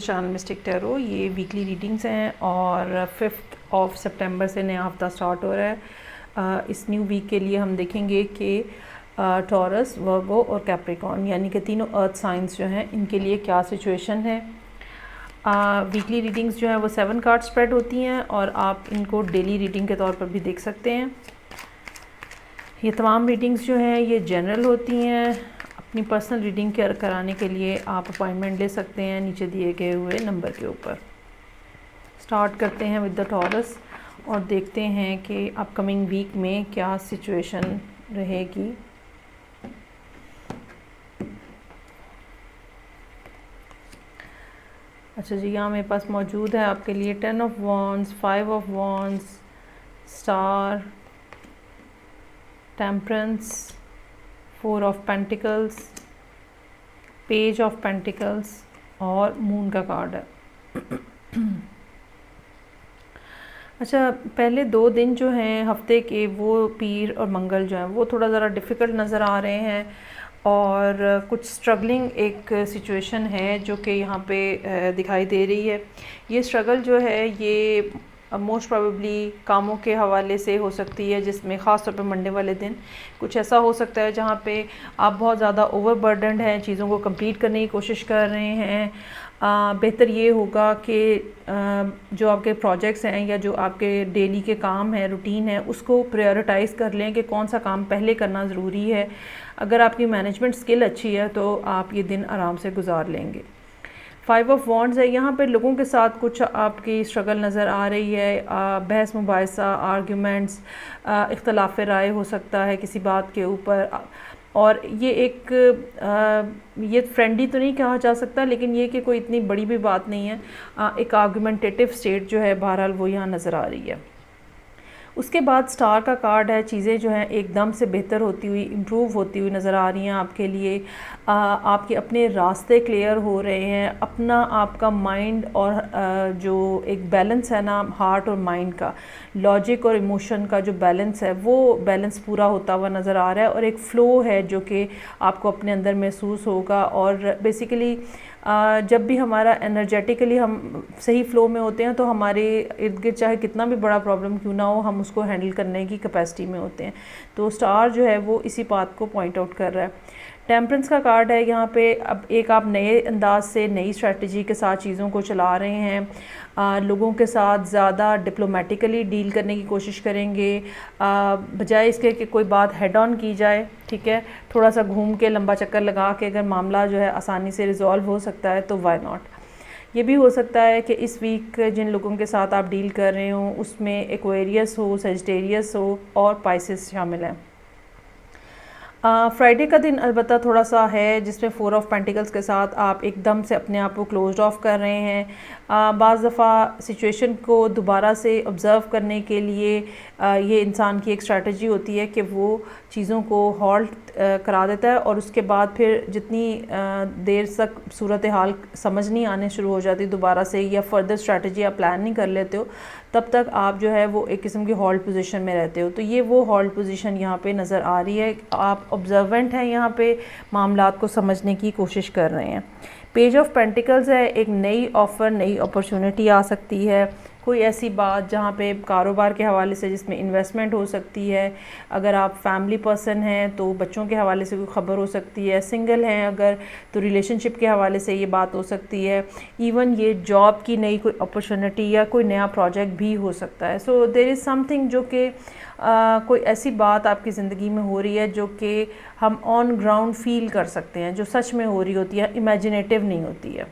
Channel mistake tarot. ये weekly readings हैं और 5 सितंबर से नया हफ्ता स्टार्ट हो रहा है। इस न्यू वीक के लिए हम देखेंगे कि टॉरस, वर्गो और कैप्रिकॉर्न यानी कि तीनों अर्थ साइंस जो हैं इनके लिए क्या सिचुएशन है। वीकली रीडिंग्स जो हैं वो 7 कार्ड स्प्रेड होती हैं और आप इनको डेली रीडिंग के तौर पर भी देख सकते हैं। ये तमाम रीडिंग्स जो हैं ये जनरल होती हैं। अपनी पर्सनल रीडिंग कराने के लिए आप अपॉइंटमेंट ले सकते हैं नीचे दिए गए हुए नंबर के ऊपर। स्टार्ट करते हैं विद द टॉरस और देखते हैं कि अपकमिंग वीक में क्या सिचुएशन रहेगी। अच्छा जी, यहाँ मेरे पास मौजूद है आपके लिए 10 of wands, 5 of wands, star, temperance, 4 of pentacles, page of pentacles और मून का कार्ड है। अच्छा, पहले 2 दिन जो हैं हफ्ते के वो पीर और मंगल जो हैं वो थोड़ा ज़रा डिफ़िकल्ट नज़र आ रहे हैं और कुछ स्ट्रगलिंग एक सिचुएशन है जो कि यहाँ पे दिखाई दे रही है। ये स्ट्रगल जो है ये मोस्ट प्रोबेबली कामों के हवाले से हो सकती है, जिसमें ख़ास तौर पे मंडे वाले दिन कुछ ऐसा हो सकता है जहाँ पे आप बहुत ज़्यादा ओवरबर्डनड हैं, चीज़ों को कंप्लीट करने की कोशिश कर रहे हैं। बेहतर ये होगा कि जो आपके प्रोजेक्ट्स हैं या जो आपके डेली के काम हैं, रूटीन है, उसको प्रायोरिटाइज़ कर लें कि कौन सा काम पहले करना ज़रूरी है। अगर आपकी मैनेजमेंट स्किल अच्छी है तो आप ये दिन आराम से गुजार लेंगे। 5 ऑफ वॉन्ड्स है, यहाँ पे लोगों के साथ कुछ आपकी स्ट्रगल नज़र आ रही है। बहस मुबाहिसा, आर्ग्यूमेंट्स, इख्तलाफ राय हो सकता है किसी बात के ऊपर। और ये ये फ्रेंडली तो नहीं कहा जा सकता, लेकिन ये कि कोई इतनी बड़ी भी बात नहीं है। एक आर्गुमेंटेटिव स्टेट जो है बहरहाल वो यहाँ नज़र आ रही है। उसके बाद स्टार का कार्ड है। चीज़ें जो हैं एकदम से बेहतर होती हुई, इम्प्रूव होती हुई नज़र आ रही हैं आपके लिए। आपके अपने रास्ते क्लियर हो रहे हैं। अपना आपका माइंड और जो एक बैलेंस है ना हार्ट और माइंड का, लॉजिक और इमोशन का जो बैलेंस है वो बैलेंस पूरा होता हुआ नज़र आ रहा है और एक फ़्लो है जो कि आपको अपने अंदर महसूस होगा। और बेसिकली जब भी हमारा एनर्जेटिकली हम सही फ़्लो में होते हैं तो हमारे इर्द गिर्द चाहे कितना भी बड़ा प्रॉब्लम क्यों ना हो, हम उसको हैंडल करने की कैपेसिटी में होते हैं। तो स्टार जो है वो इसी बात को पॉइंट आउट कर रहा है। टेम्परेंस का कार्ड है यहाँ पे। अब एक आप नए अंदाज से नई स्ट्रेटजी के साथ चीज़ों को चला रहे हैं। लोगों के साथ ज़्यादा डिप्लोमेटिकली डील करने की कोशिश करेंगे बजाय इसके कि कोई बात हेड ऑन की जाए। ठीक है, थोड़ा सा घूम के लंबा चक्कर लगा के अगर मामला जो है आसानी से रिजॉल्व हो सकता है तो वाई नॉट। ये भी हो सकता है कि इस वीक जिन लोगों के साथ आप डील कर रहे हो उसमें एक्वेरियस हो, सेजिटेरियस हो और पाइसेस शामिल हैं। फ्राइडे का दिन अलबत्ता थोड़ा सा है जिसमें 4 ऑफ पेंटिकल्स के साथ आप एकदम से अपने आप को क्लोज ऑफ कर रहे हैं। बाज़ दफ़ा सिचुएशन को दोबारा से ऑब्ज़र्व करने के लिए ये इंसान की एक स्ट्रैटेजी होती है कि वो चीज़ों को हॉल्ट करा देता है और उसके बाद फिर जितनी देर तक सूरत हाल समझ नहीं आने शुरू हो जाती दोबारा से या फर्दर स्ट्रैटेजी आप प्लान नहीं कर लेते हो, तब तक आप जो है वो एक किस्म की हॉल्ट पोजीशन में रहते हो। तो ये वो हॉल्ट पोजीशन यहाँ पे नज़र आ रही है। आप ऑब्जर्वेंट हैं, यहाँ पे मामलात को समझने की कोशिश कर रहे हैं। पेज ऑफ पेंटिकल्स है, एक नई ऑफ़र, नई अपॉर्चुनिटी आ सकती है। कोई ऐसी बात जहाँ पे कारोबार के हवाले से जिसमें इन्वेस्टमेंट हो सकती है। अगर आप फैमिली पर्सन हैं तो बच्चों के हवाले से कोई ख़बर हो सकती है। सिंगल हैं अगर तो रिलेशनशिप के हवाले से ये बात हो सकती है। इवन ये जॉब की नई कोई अपॉर्चुनिटी या कोई नया प्रोजेक्ट भी हो सकता है। सो देयर इज़ समथिंग जो कि कोई ऐसी बात आपकी ज़िंदगी में हो रही है जो कि हम ऑन ग्राउंड फील कर सकते हैं, जो सच में हो रही होती है, इमेजिनेटिव नहीं होती है।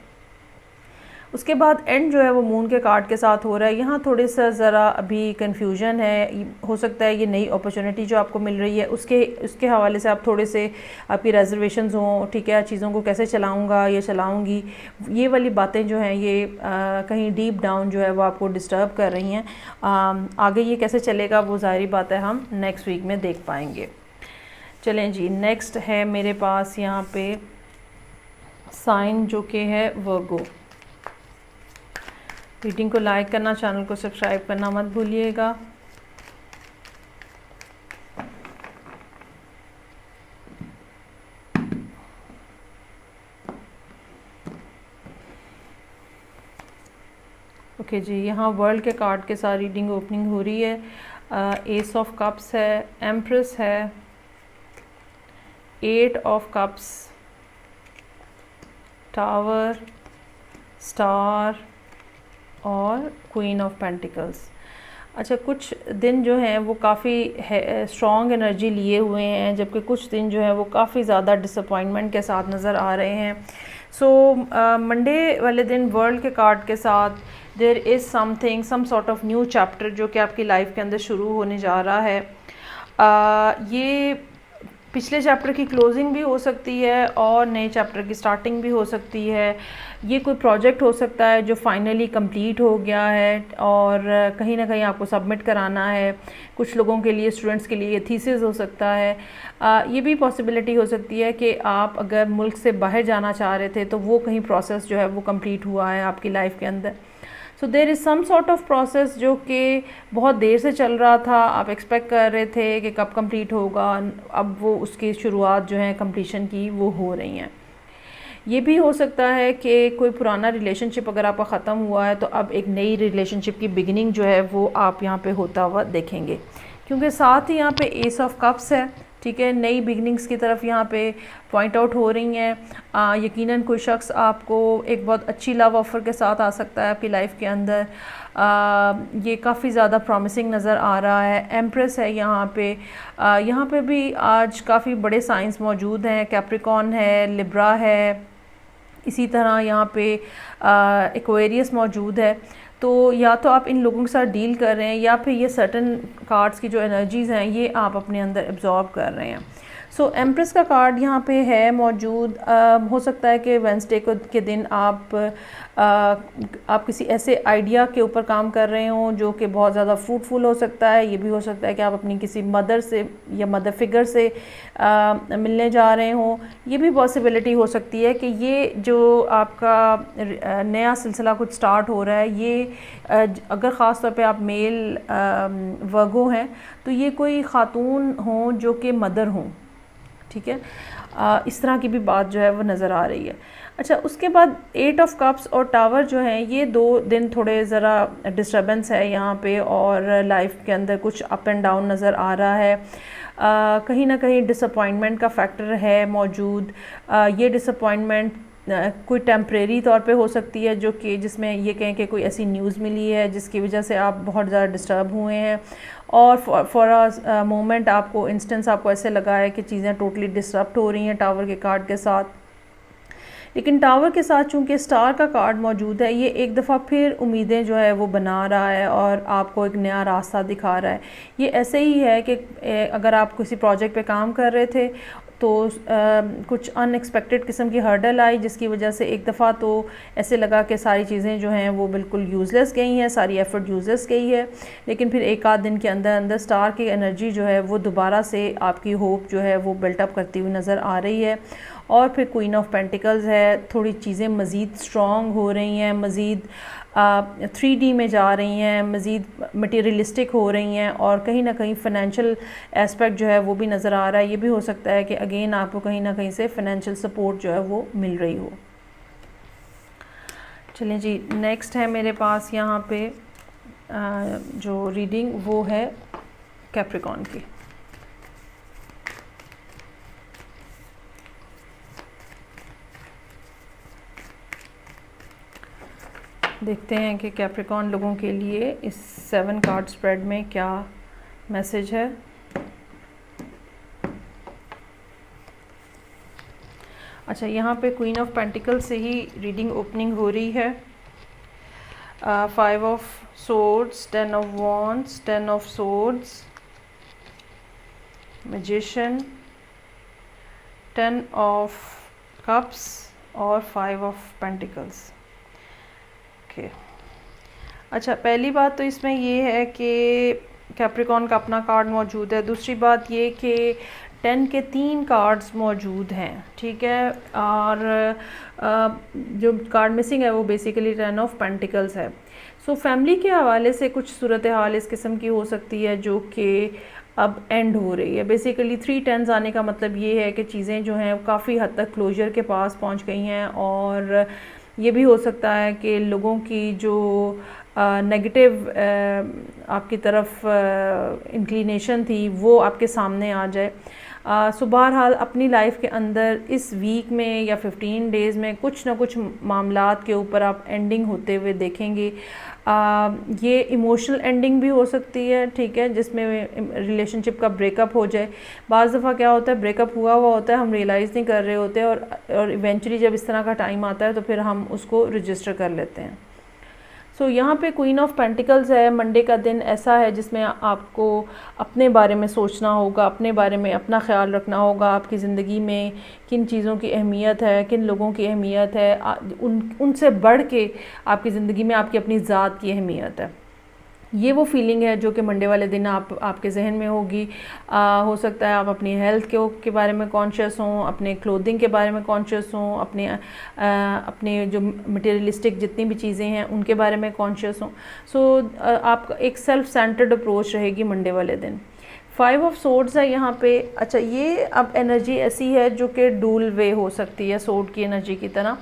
उसके बाद एंड जो है वो मून के कार्ड के साथ हो रहा है। यहाँ थोड़े सा ज़रा अभी कन्फ्यूजन है। हो सकता है ये नई अपॉर्चुनिटी जो आपको मिल रही है उसके हवाले से आप थोड़े से आपकी रिजर्वेशंस हों। ठीक है, चीज़ों को कैसे चलाऊँगा या चलाऊँगी, ये वाली बातें जो हैं ये कहीं डीप डाउन जो है वो आपको डिस्टर्ब कर रही हैं। आगे ये कैसे चलेगा वो ज़ाहिरी बात है हम नेक्स्ट वीक में देख पाएंगे। चलें जी, नेक्स्ट है मेरे पास यहाँ पे साइन जो कि है वर्गो। रीडिंग को लाइक करना, चैनल को सब्सक्राइब करना मत भूलिएगा। ओके जी, यहाँ वर्ल्ड के कार्ड के साथ रीडिंग ओपनिंग हो रही है। एस ऑफ कप्स है, एम्प्रेस है, 8 ऑफ कप्स, टावर, स्टार और क्वीन ऑफ पेंटिकल्स। अच्छा, कुछ दिन जो हैं वो काफ़ी स्ट्रॉन्ग एनर्जी लिए हुए हैं, जबकि कुछ दिन जो है वो काफ़ी ज़्यादा डिसअपॉइंटमेंट के साथ नज़र आ रहे हैं। सो मंडे वाले दिन वर्ल्ड के कार्ड के साथ there is something, some sort of new chapter जो कि आपकी लाइफ के अंदर शुरू होने जा रहा है। ये पिछले चैप्टर की क्लोजिंग भी हो सकती है और नए चैप्टर की स्टार्टिंग भी हो सकती है। ये कोई प्रोजेक्ट हो सकता है जो फाइनली कंप्लीट हो गया है और कहीं ना कहीं आपको सबमिट कराना है। कुछ लोगों के लिए, स्टूडेंट्स के लिए थीसिस हो सकता है। ये भी पॉसिबिलिटी हो सकती है कि आप अगर मुल्क से बाहर जाना चाह रहे थे तो वो कहीं प्रोसेस जो है वो कंप्लीट हुआ है आपकी लाइफ के अंदर। So there is some sort of process जो कि बहुत देर से चल रहा था, आप एक्सपेक्ट कर रहे थे कि कब कंप्लीट होगा, अब वो उसकी शुरुआत जो है कंप्लीशन की वो हो रही हैं। ये भी हो सकता है कि कोई पुराना रिलेशनशिप अगर आपका ख़त्म हुआ है तो अब एक नई रिलेशनशिप की बिगिनिंग जो है वो आप यहाँ पे होता हुआ देखेंगे, क्योंकि साथ ही यहाँ पे एस ऑफ कप्स है। ठीक है, नई बिगनिंग्स की तरफ यहाँ पे पॉइंट आउट हो रही हैं। यकीनन कोई शख्स आपको एक बहुत अच्छी लव ऑफ़र के साथ आ सकता है आपकी लाइफ के अंदर। ये काफ़ी ज़्यादा प्रॉमिसिंग नज़र आ रहा है। एम्प्रेस है यहाँ पे भी आज काफ़ी बड़े साइंस मौजूद हैं। कैप्रिकॉन है, लिब्रा है, इसी तरह यहाँ पे एक्वेरियस मौजूद है। तो या तो आप इन लोगों के साथ डील कर रहे हैं या फिर ये सर्टन कार्ड्स की जो एनर्जीज़ हैं ये आप अपने अंदर एब्जॉर्ब कर रहे हैं। सो एम्प्रेस का कार्ड यहाँ पे है मौजूद। हो सकता है कि वेंसडे के दिन आप किसी ऐसे आइडिया के ऊपर काम कर रहे हों जो कि बहुत ज़्यादा फ्रूटफुल हो सकता है। ये भी हो सकता है कि आप अपनी किसी मदर से या मदर फिगर से मिलने जा रहे हों। ये भी पॉसिबिलिटी हो सकती है कि ये जो आपका नया सिलसिला कुछ स्टार्ट हो रहा है ये अगर ख़ास तौर पे आप मेल वर्गो हैं तो ये कोई ख़ातून हों जो कि मदर हों। ठीक है, इस तरह की भी बात जो है वो नज़र आ रही है। अच्छा, उसके बाद 8 ऑफ कप्स और टावर जो हैं ये 2 दिन थोड़े ज़रा डिस्टर्बेंस है यहाँ पे और लाइफ के अंदर कुछ अप एंड डाउन नज़र आ रहा है। कहीं ना कहीं डिसअपॉइंटमेंट का फैक्टर है मौजूद। ये डिसअपॉइंटमेंट कोई टेम्परेरी तौर पे हो सकती है जो कि जिसमें ये कहें कि कोई ऐसी न्यूज़ मिली है जिसकी वजह से आप बहुत ज़्यादा डिस्टर्ब हुए हैं और फॉर अ मोमेंट आपको इंस्टेंस आपको ऐसे लगा है कि चीज़ें टोटली डिस्टर्ब हो रही हैं टावर के कार्ड के साथ। लेकिन टावर के साथ चूंकि स्टार का कार्ड मौजूद है ये एक दफ़ा फिर उम्मीदें जो है वो बना रहा है और आपको एक नया रास्ता दिखा रहा है। ये ऐसे ही है कि अगर आप किसी प्रोजेक्ट पे काम कर रहे थे तो कुछ अनएक्सपेक्टेड किस्म की हर्डल आई जिसकी वजह से एक दफ़ा तो ऐसे लगा कि सारी चीज़ें जो हैं वो बिल्कुल यूज़लेस गई हैं, सारी एफ़र्ट यूज़लेस गई है। लेकिन फिर एक आध दिन के अंदर अंदर स्टार की एनर्जी जो है वो दोबारा से आपकी होप जो है वो बिल्टअप करती हुई नज़र आ रही है। और फिर क्वीन ऑफ पेंटिकल्स है, थोड़ी चीज़ें मज़ीद स्ट्रॉन्ग हो रही हैं, मज़ीद 3D में जा रही हैं, मज़ीद मटेरियलिस्टिक हो रही हैं और कहीं ना कहीं फ़ाइनेंशियल एस्पेक्ट जो है वो भी नज़र आ रहा है। ये भी हो सकता है कि अगेन आपको कहीं ना कहीं से फ़ाइनेंशियल सपोर्ट जो है वो मिल रही हो। चलें जी, नेक्स्ट है मेरे पास यहाँ पे जो रीडिंग वो है कैप्रिकॉन की। देखते हैं कि कैप्रिकॉन लोगों के लिए इस 7 कार्ड स्प्रेड में क्या मैसेज है। अच्छा, यहाँ पे क्वीन ऑफ पेंटिकल से ही रीडिंग ओपनिंग हो रही है। 5 of swords, 10 of wands, 10 of swords, magician, 10 of cups और 5 ऑफ पेंटिकल्स। ओके, अच्छा, पहली बात तो इसमें ये है कि कैप्रिकॉन का अपना कार्ड मौजूद है। दूसरी बात ये कि 10 के 3 कार्ड्स मौजूद हैं। ठीक है, और जो कार्ड मिसिंग है वो बेसिकली 10 ऑफ पेंटिकल्स है। सो फैमिली के हवाले से कुछ सूरत हाल इस किस्म की हो सकती है जो कि अब एंड हो रही है। बेसिकली 3 10s आने का मतलब ये है कि चीज़ें जो हैं काफ़ी हद तक क्लोजर के पास पहुंच गई हैं और ये भी हो सकता है कि लोगों की जो नेगेटिव आपकी तरफ इंक्लिनेशन थी वो आपके सामने आ जाए। सो बहरहाल अपनी लाइफ के अंदर इस वीक में या 15 डेज़ में कुछ ना कुछ मामलात के ऊपर आप एंडिंग होते हुए देखेंगे। ये इमोशनल एंडिंग भी हो सकती है, ठीक है, जिसमें रिलेशनशिप का ब्रेकअप हो जाए। बाज़ दफ़ा क्या होता है, ब्रेकअप हुआ होता है, हम रियलाइज़ नहीं कर रहे होते और इवेंचुअली जब इस तरह का टाइम आता है तो फिर हम उसको रजिस्टर कर लेते हैं। सो यहाँ पे क्वीन ऑफ पेंटिकल्स है। मंडे का दिन ऐसा है जिसमें आपको अपने बारे में सोचना होगा, अपने बारे में अपना ख्याल रखना होगा। आपकी ज़िंदगी में किन चीज़ों की अहमियत है, किन लोगों की अहमियत है, उनसे बढ़ के आपकी ज़िंदगी में आपकी अपनी ज़ात की अहमियत है। ये वो फीलिंग है जो कि मंडे वाले दिन आपके जहन में होगी। हो सकता है आप अपनी हेल्थ के बारे में कॉन्शियस हों, अपने क्लोथिंग के बारे में कॉन्शियस हों, अपने जो मटेरियलिस्टिक जितनी भी चीज़ें हैं उनके बारे में कॉन्शियस हों। सो आपका एक सेल्फ सेंटर्ड अप्रोच रहेगी मंडे वाले दिन। 5 ऑफ सोर्ड्स है यहाँ पे। अच्छा, ये अब एनर्जी ऐसी है जो कि डूल वे हो सकती है सोर्ड की एनर्जी की तरह।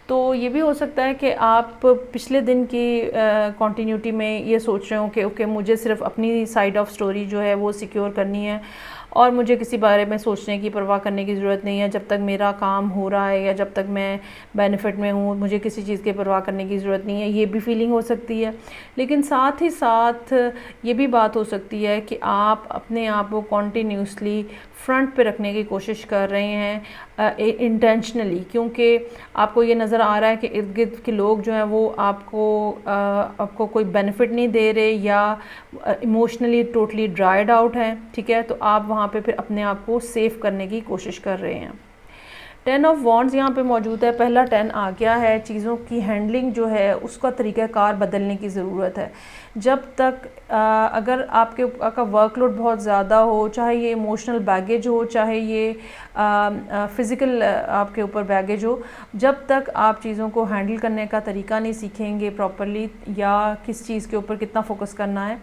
तो ये भी हो सकता है कि आप पिछले दिन की कॉन्टीन्यूटी में ये सोच रहे हो कि ओके मुझे सिर्फ अपनी साइड ऑफ स्टोरी जो है वो सिक्योर करनी है और मुझे किसी बारे में सोचने की परवाह करने की ज़रूरत नहीं है। जब तक मेरा काम हो रहा है या जब तक मैं बेनिफिट में हूँ मुझे किसी चीज़ की परवाह करने की ज़रूरत नहीं है। ये भी फीलिंग हो सकती है। लेकिन साथ ही साथ ये भी बात हो सकती है कि आप अपने आप को कॉन्टीन्यूसली फ्रंट पे रखने की कोशिश कर रहे हैं इंटेंशनली, क्योंकि आपको ये नज़र आ रहा है कि इर्द गिर्द के लोग जो हैं वो आपको कोई बेनिफिट नहीं दे रहे या इमोशनली टोटली ड्राइड आउट हैं, ठीक है। तो आप वहाँ पे फिर अपने आप को सेव करने की कोशिश कर रहे हैं। 10 ऑफ वॉन्ड्स यहाँ पे मौजूद है। पहला 10 आ गया है। चीज़ों की हैंडलिंग जो है उसका तरीक़ाकार बदलने की ज़रूरत है। जब तक अगर आपका वर्कलोड बहुत ज़्यादा हो, चाहे ये इमोशनल बैगेज हो, चाहे ये फ़िज़िकल आपके ऊपर बैगेज हो, जब तक आप चीज़ों को हैंडल करने का तरीका नहीं सीखेंगे प्रॉपर्ली या किस चीज़ के ऊपर कितना फ़ोकस करना है,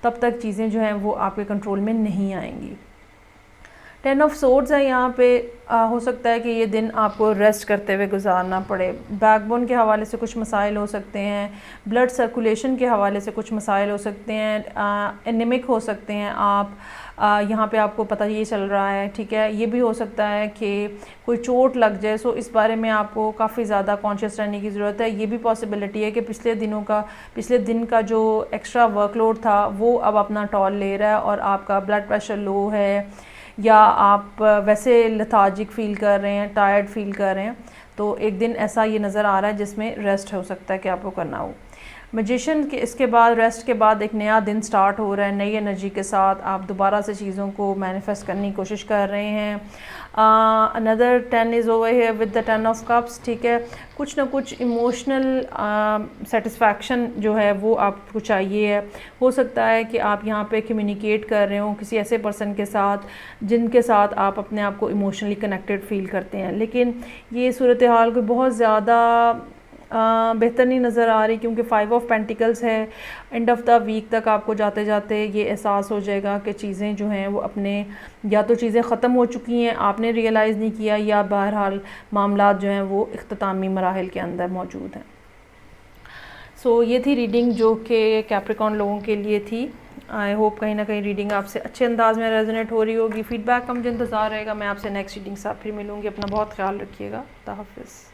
तब तक चीज़ें जो हैं वो आपके कंट्रोल में नहीं आएंगी। 10 ऑफ सोर्ड्स है यहाँ पे। हो सकता है कि ये दिन आपको रेस्ट करते हुए गुजारना पड़े। बैकबोन के हवाले से कुछ मसाइल हो सकते हैं, ब्लड सर्कुलेशन के हवाले से कुछ मसाइल हो सकते हैं, एनीमिक हो सकते हैं आप। यहाँ पे आपको पता ये चल रहा है, ठीक है। ये भी हो सकता है कि कोई चोट लग जाए। सो इस बारे में आपको काफ़ी ज़्यादा कॉन्शियस रहने की ज़रूरत है। ये भी पॉसिबिलिटी है कि पिछले दिन का जो एक्स्ट्रा वर्कलोड था वो अब अपना टॉल ले रहा है और आपका ब्लड प्रेशर लो है या आप वैसे लेथार्जिक फ़ील कर रहे हैं, टायर्ड फ़ील कर रहे हैं। तो एक दिन ऐसा ये नज़र आ रहा है जिसमें रेस्ट हो सकता है कि आपको करना हो। मैजिशियन के इसके बाद रेस्ट के बाद एक नया दिन स्टार्ट हो रहा है। नई एनर्जी के साथ आप दोबारा से चीज़ों को मैनिफेस्ट करने की कोशिश कर रहे हैं। Another 10 is over here with the 10 of cups, ठीक है। कुछ ना कुछ इमोशनल सेटिस्फैक्शन जो है वो आपको चाहिए है। हो सकता है कि आप यहाँ पे कम्युनिकेट कर रहे हो किसी ऐसे पर्सन के साथ जिनके साथ आप अपने आप को इमोशनली कनेक्टेड फ़ील करते हैं, लेकिन ये सूरत हाल कोई बहुत ज़्यादा बेहतर नहीं नज़र आ रही, क्योंकि 5 ऑफ पेंटिकल्स है। एंड ऑफ द वीक तक आपको जाते जाते ये एहसास हो जाएगा कि चीज़ें जो हैं वो अपने या तो चीज़ें ख़त्म हो चुकी हैं, आपने रियलाइज़ नहीं किया, या बहरहाल मामलात जो हैं वो इख्तितामी मराहिल के अंदर मौजूद हैं। सो ये थी रीडिंग जो कि कैप्रिकॉर्न लोगों के लिए थी। आई होप कहीं ना कहीं रीडिंग आपसे अच्छे अंदाज में रेजोनेट हो रही होगी। फ़ीडबैक का मुझे इंतज़ार रहेगा। मैं आपसे नेक्स्ट रीडिंग साथ फिर मिलूँगी। अपना बहुत ख्याल रखिएगा। खुदा हाफ़िज़।